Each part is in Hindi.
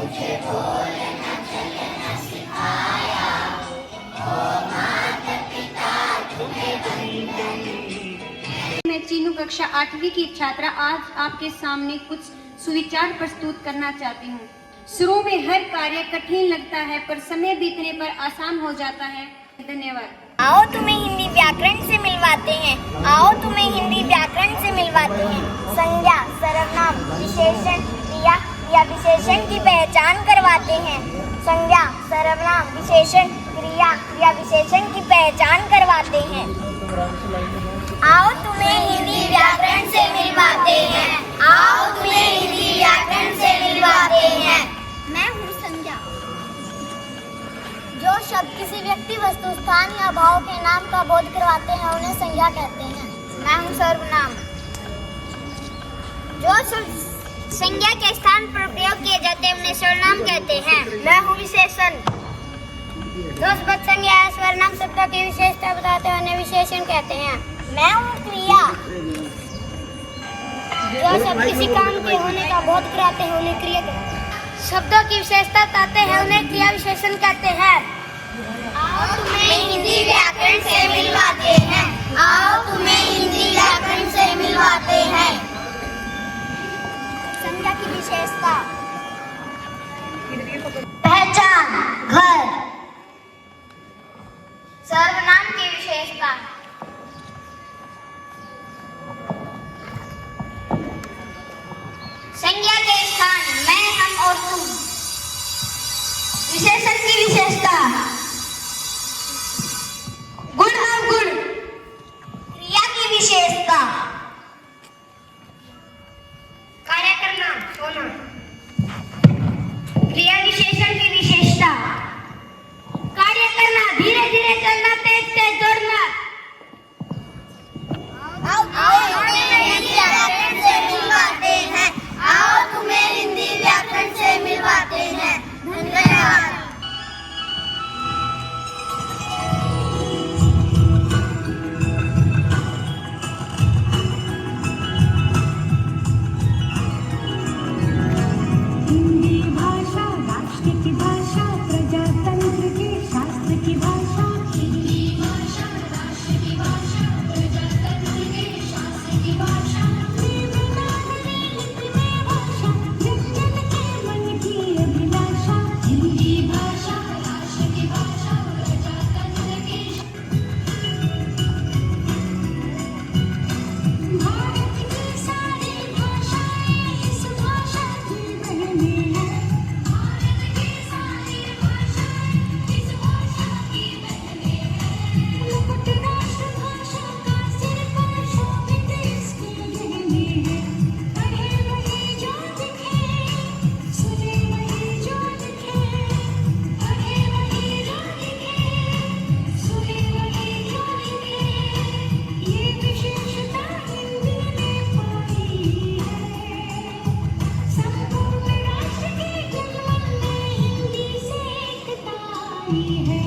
मैं चीनू कक्षा 8वीं की छात्रा आज आपके सामने कुछ सुविचार प्रस्तुत करना चाहती हूँ। शुरू में हर कार्य कठिन लगता है पर समय बीतने पर आसान हो जाता है। धन्यवाद। आओ तुम्हें हिंदी व्याकरण से मिलवाते हैं। आओ तुम्हें हिंदी व्याकरण से मिलवाते हैं। संज्ञा, सर्वनाम, विशेषण, क्रिया या विशेषण की पहचान करवाते हैं। संज्ञा, सर्वनाम, विशेषण, क्रिया या विशेषण की पहचान करवाते हैं। आओ तुम्हें हिंदी व्याकरण से मिलवाते हैं। आओ तुम्हें हिंदी व्याकरण से मिलवाते हैं। मैं हूँ संज्ञा। जो शब्द किसी व्यक्ति, वस्तु, स्थान या भाव के नाम का बोध करवाते हैं उन्हें संज्ञा कहते हैं। मैं हूँ सर्वनाम। जो शब्द संज्ञा के स्थान पर प्रयोग किए जाते हैं उन्हें सर्वनाम कहते हैं। मैं हूँ विशेषण। जो शब्द संज्ञा या सर्वनाम शब्द की विशेषता बताते हैं उन्हें विशेषण कहते हैं। मैं हूँ क्रिया। जो शब्द किसी काम के होने का बोध कराते हैं उन्हें क्रिया कहते हैं। शब्दों की विशेषता बताते हैं उन्हें क्रिया विशेषण कहते हैं। आओ तुम्हें हिंदी व्याकरण से मिलवाते हैं। आओ तुम्हें हिंदी व्याकरण से मिलवाते हैं। संज्ञा की विशेषता, पहचान, घर। सर्वनाम की विशेषता, संज्ञा के स्थान मैं, हम और तुम। विशेषण की विशेषता, गुण, अवगुण। क्रिया की विशेषता, कार्य करना, सोना। क्रिया विशेषण की विशेषता, कार्य करना, धीरे धीरे चलना, तेज तेज दौड़ना। आओ तुम्हें हिंदी व्याकरण से मिलवाते हैं। आओ तुम्हें हिंदी व्याकरण से मिलवाते हैं। धन्यवाद। हिंदी भाषा राष्ट्र की भाषा, प्रजातंत्र के शास्त्र की भाषा। हिंदी भाषा राष्ट्र की भाषा, प्रजातंत्र के शास्त्र की भाषा। देवनागरी लिपि में भाषा, जन जन के मन की अभिलाषा। हिंदी भाषा राष्ट्र की भाषा, प्रजातंत्र के। भारत की सारी भाषाएं इस भाषा की बहने हैं। भारत की सारी भाषाएं इस भाषा की बहने हैं। मुकुट राष्ट्रभाषा का सिर पर शोभित इसके गहने हैं। पढ़े वही जो लिखे, सुने वही जो लिखे। पढ़े वही जो लिखे, सुने वही जो लिखे। ये विशेषता हिंदी ने पाई है। संपूर्ण राष्ट्र के जनमन में हिंदी से एकता आई है।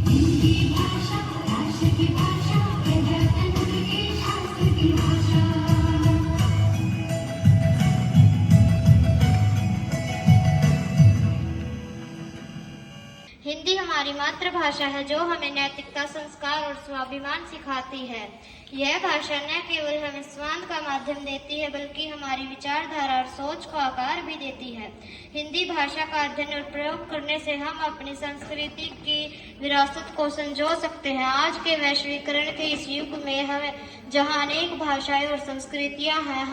हिंदी भाषा राष्ट्र की भाषा, प्रजातंत्र के शास्त्र की भाषा। हिंदी हमारी मातृभाषा है जो हमें नैतिकता, संस्कार और स्वाभिमान सिखाती है। यह भाषा न केवल हमें स्वांत का माध्यम देती है बल्कि हमारी विचारधारा और सोच को आकार भी देती है। हिंदी भाषा का अध्ययन और प्रयोग करने से हम अपनी संस्कृति की विरासत को संजो सकते हैं। आज के वैश्वीकरण के इस युग में हमें जहाँ अनेक भाषाएं और संस्कृतियां हैं,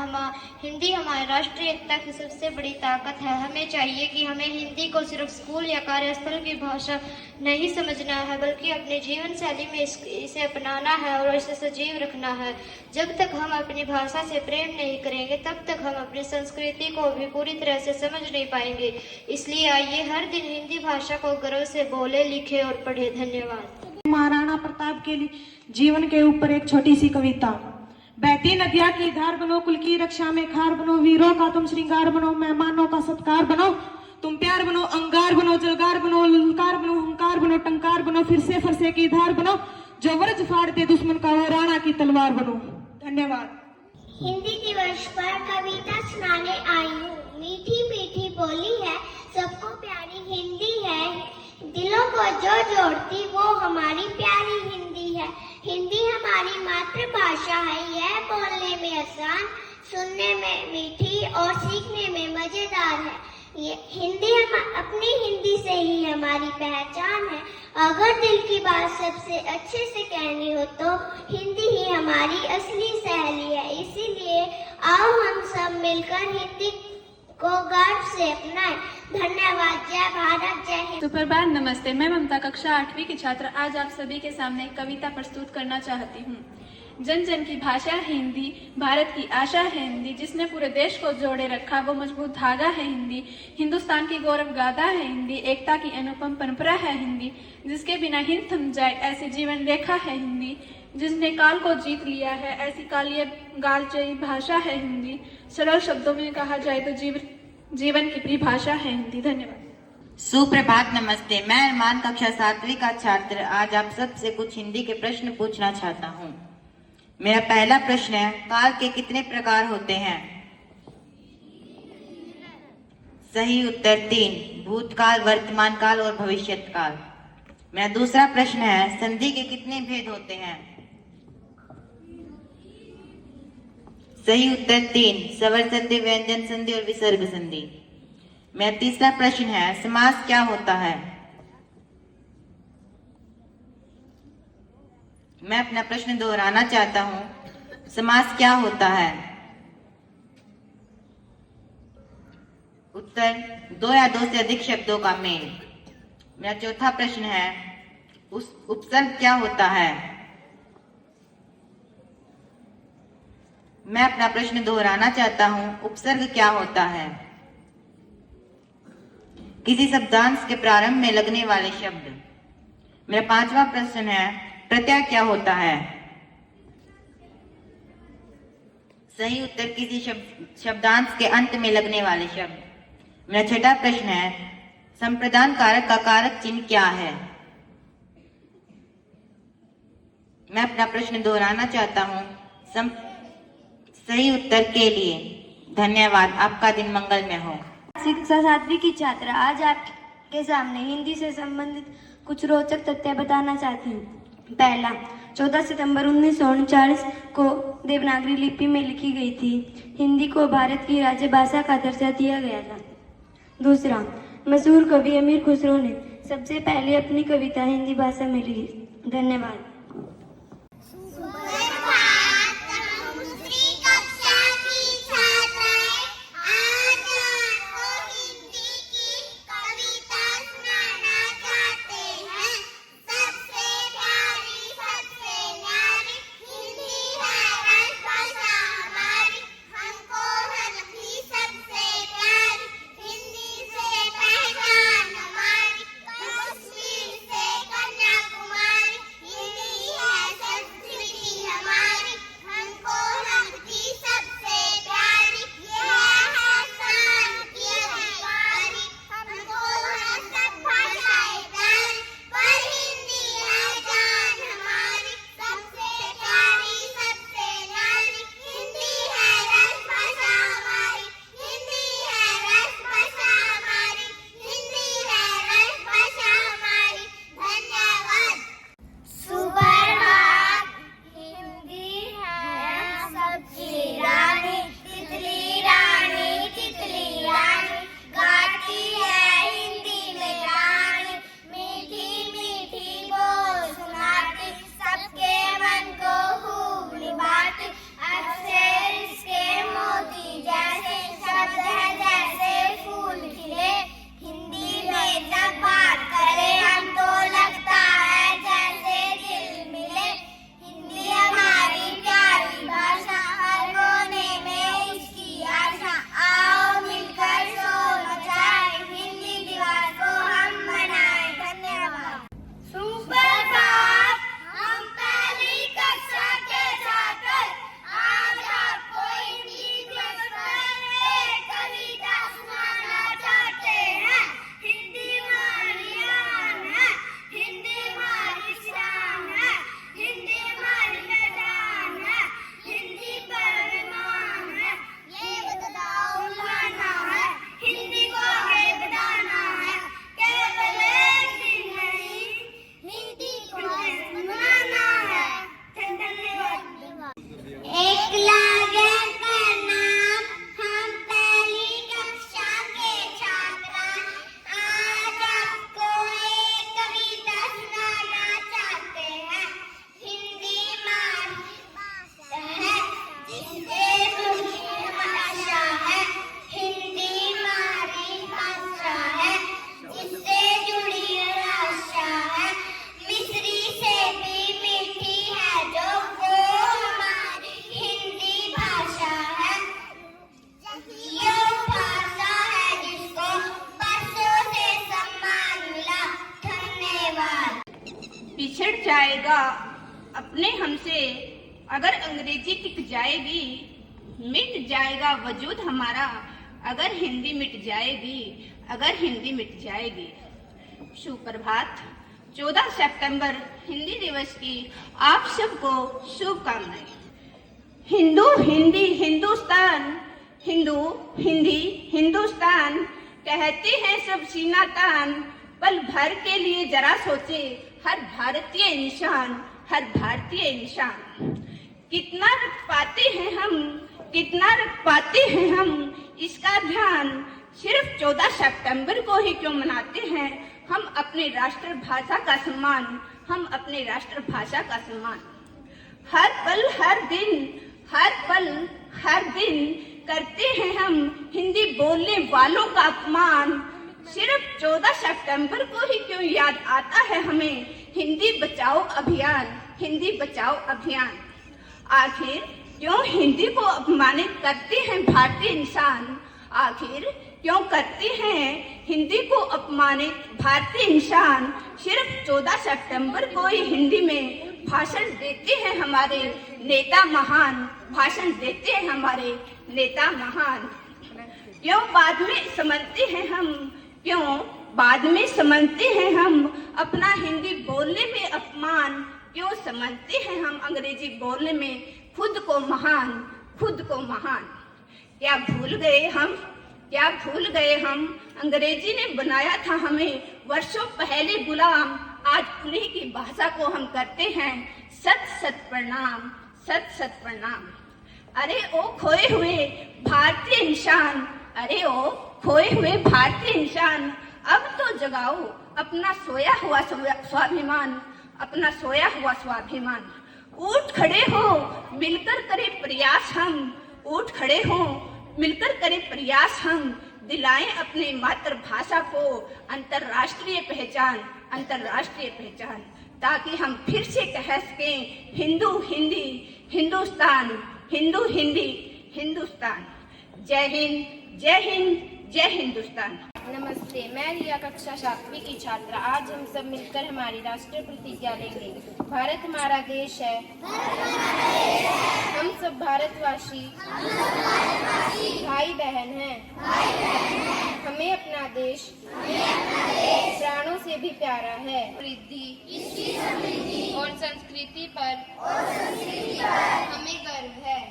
हिंदी हमारी राष्ट्रीय एकता की सबसे बड़ी ताकत है। हमें चाहिए कि हमें हिंदी को सिर्फ स्कूल या कार्यस्थल की भाषा नहीं समझना है बल्कि अपने जीवन शैली में इसे अपनाना है और इसे सजीव रखना है। जब तक हम अपनी भाषा से प्रेम नहीं करेंगे तब तक हम अपनी संस्कृति को भी पूरी तरह से समझ नहीं पाएंगे। इसलिए आइए हर दिन हिंदी भाषा को गर्व से बोले, लिखे और पढ़े। धन्यवाद। महाराणा प्रताप के जीवन के ऊपर एक छोटी सी कविता। बहती नदिया की धार बनो, कुल की रक्षा में खार बनो, वीरों का तुम श्रृंगार बनो, मेहमानों का सत्कार बनो, तुम प्यार बनो, अंगार बनो, जलगार बनो, ललकार बनो, हंकार बनो, टंकार बनो, फिर से फरसे की धार बनो, जो वर्ज फाड़ दे दुश्मन का वो राणा की तलवार बनो। धन्यवाद। हिंदी दिवस पर कविता सुनाने आई हूँ। मीठी मीठी बोली है, सबको जो जोड़ती वो हमारी प्यारी हिंदी है। हिंदी हमारी मातृभाषा है। यह बोलने में आसान, सुनने में मीठी और सीखने में मजेदार है। ये हिंदी अपनी हिंदी से ही हमारी पहचान है। अगर दिल की बात सबसे अच्छे से कहनी हो तो हिंदी ही हमारी असली सहेली है। इसीलिए आओ हम सब मिलकर हिंदी को गर्व से अपनाएं। धन्यवाद। जय भारत, जय हिंद। सुप्रभात, नमस्ते। मैं ममता, कक्षा 8वीं की छात्र, आज आप सभी के सामने एक कविता प्रस्तुत करना चाहती हूँ। जन जन की भाषा है हिंदी, भारत की आशा है हिंदी, जिसने पूरे देश को जोड़े रखा वो मजबूत धागा है हिंदी। हिंदुस्तान की गौरव गाथा है हिंदी, एकता की अनुपम परंपरा है हिंदी, जिसके बिना हिंद थम जाए ऐसी जीवन रेखा है हिंदी। जिसने काल को जीत लिया है ऐसी कालिय गालचई भाषा है हिंदी। सरल शब्दों में कहा जाए तो जीवन की परिभाषा है हिंदी। धन्यवाद। सुप्रभात, नमस्ते। मैं अरमान, कक्षा 7वीं का छात्र, आज आप सबसे कुछ हिंदी के प्रश्न पूछना चाहता हूँ। मेरा पहला प्रश्न है, काल के कितने प्रकार होते हैं? सही उत्तर 3, भूतकाल, वर्तमान काल और भविष्यत काल। मेरा दूसरा प्रश्न है, संधि के कितने भेद होते हैं? सही उत्तर 3, स्वर संधि, व्यंजन संधि और विसर्ग संधि। मेरा तीसरा प्रश्न है, समास क्या होता है? मैं अपना प्रश्न दोहराना चाहता हूँ, समास क्या होता है? उत्तर, दो या दो से अधिक शब्दों का मेल। मेरा चौथा प्रश्न है, उपसर्ग क्या होता है? मैं अपना प्रश्न दोहराना चाहता हूँ, उपसर्ग क्या होता है? किसी शब्दांश के प्रारंभ में लगने वाले शब्द। मेरा पांचवा प्रश्न है, प्रत्यय क्या होता है? सही उत्तर, किसी शब्दांश के अंत में लगने वाले शब्द। मेरा छठा प्रश्न है, संप्रदान कारक का कारक चिन्ह क्या है? मैं अपना प्रश्न दोहराना चाहता हूँ, सही उत्तर के लिए धन्यवाद। आपका दिन मंगलमय हो। शिक्षा 7वीं की छात्रा, आज आपके सामने हिंदी से संबंधित कुछ रोचक तथ्य बताना चाहती हूँ। पहला, 14 सितंबर 1939 को देवनागरी लिपि में लिखी गई थी। हिंदी को भारत की राजभाषा का दर्जा दिया गया था। दूसरा, मशहूर कवि अमीर खुसरो ने सबसे पहले अपनी कविता हिंदी भाषा में लिखी। धन्यवाद। बिछड़ जाएगा अपने हमसे, अगर अंग्रेजी टिक जाएगी, मिट जाएगा वजूद हमारा, अगर हिंदी मिट जाएगी, अगर हिंदी मिट जाएगी। सुप्रभात। 14 सितंबर हिंदी दिवस की आप सबको शुभकामनाएं। हिंदू हिंदी हिंदुस्तान, हिंदू हिंदी हिंदुस्तान, कहते हैं सब सीना तान, पल भर के लिए जरा सोचे हर भारतीय इंसान, हर भारतीय इंसान। कितना रख पाते हैं हम, कितना रख पाते हैं हम इसका ध्यान, सिर्फ 14 सितंबर को ही क्यों मनाते हैं हम अपनी राष्ट्रभाषा का सम्मान, हम अपनी राष्ट्रभाषा का सम्मान। हर पल हर दिन, हर पल हर दिन करते हैं हम हिंदी बोलने वालों का अपमान, सिर्फ 14 सितंबर को ही क्यों याद आता है हमें हिंदी बचाओ अभियान, हिंदी बचाओ अभियान। आखिर क्यों हिंदी को अपमानित करते हैं भारतीय इंसान, आखिर क्यों करते हैं हिंदी को अपमानित भारतीय इंसान, सिर्फ 14 सितंबर को ही हिंदी में भाषण देते हैं हमारे नेता महान, भाषण देते हैं हमारे नेता महान। क्यों बाद में समझते हैं हम, क्यों बाद में समझते हैं हम अपना हिंदी बोलने में अपमान, क्यों समझते हैं हम अंग्रेजी बोलने में खुद को महान, खुद को महान। क्या भूल गए हम, क्या भूल गए हम, अंग्रेजी ने बनाया था हमें वर्षों पहले गुलाम, आज उन्हीं की भाषा को हम करते हैं सत सत प्रणाम, सत सत प्रणाम। अरे ओ खोए हुए भारतीय इंसान, अरे ओ खोए हुए भारतीय इंसान, अब तो जगाओ अपना सोया हुआ स्वाभिमान, अपना सोया हुआ स्वाभिमान। उठ खड़े हो मिलकर करें प्रयास हम, उठ खड़े हो मिलकर करें प्रयास हम, दिलाएं अपने मातृभाषा को अंतर्राष्ट्रीय पहचान, अंतर्राष्ट्रीय पहचान, ताकि हम फिर से कह सकें हिंदू हिंदी हिंदुस्तान, हिंदू हिंदी हिंदुस्तान। जय हिंद, जय हिंद, जय हिंदुस्तान। नमस्ते, मैं रिया कक्षा 7वीं की छात्रा। आज हम सब मिलकर हमारी राष्ट्रीय प्रतिज्ञा लेंगे। भारत हमारा देश है, हम सब भारतवासी भाई बहन हैं। हमें अपना देश प्राणों से भी प्यारा है। समृद्धि और संस्कृति पर हमें गर्व है।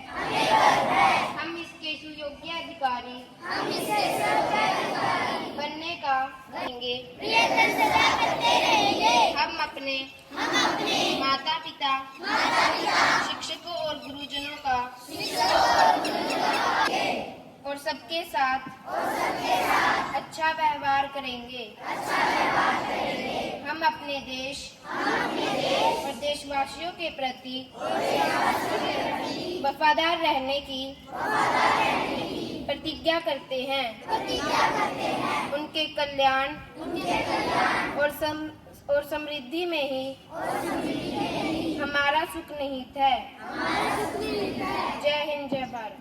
हम इसके सुयोग्य अधिकारी बनने का करेंगे। हम अपने माता पिता, शिक्षकों और गुरुजनों का और सबके साथ अच्छा व्यवहार करेंगे। हम अपने देश और देशवासियों के प्रति वफादार रहने की प्रतिज्ञा करते हैं। उनके कल्याण और समृद्धि में ही हमारा सुख निहित है। जय हिंद, जय भारत।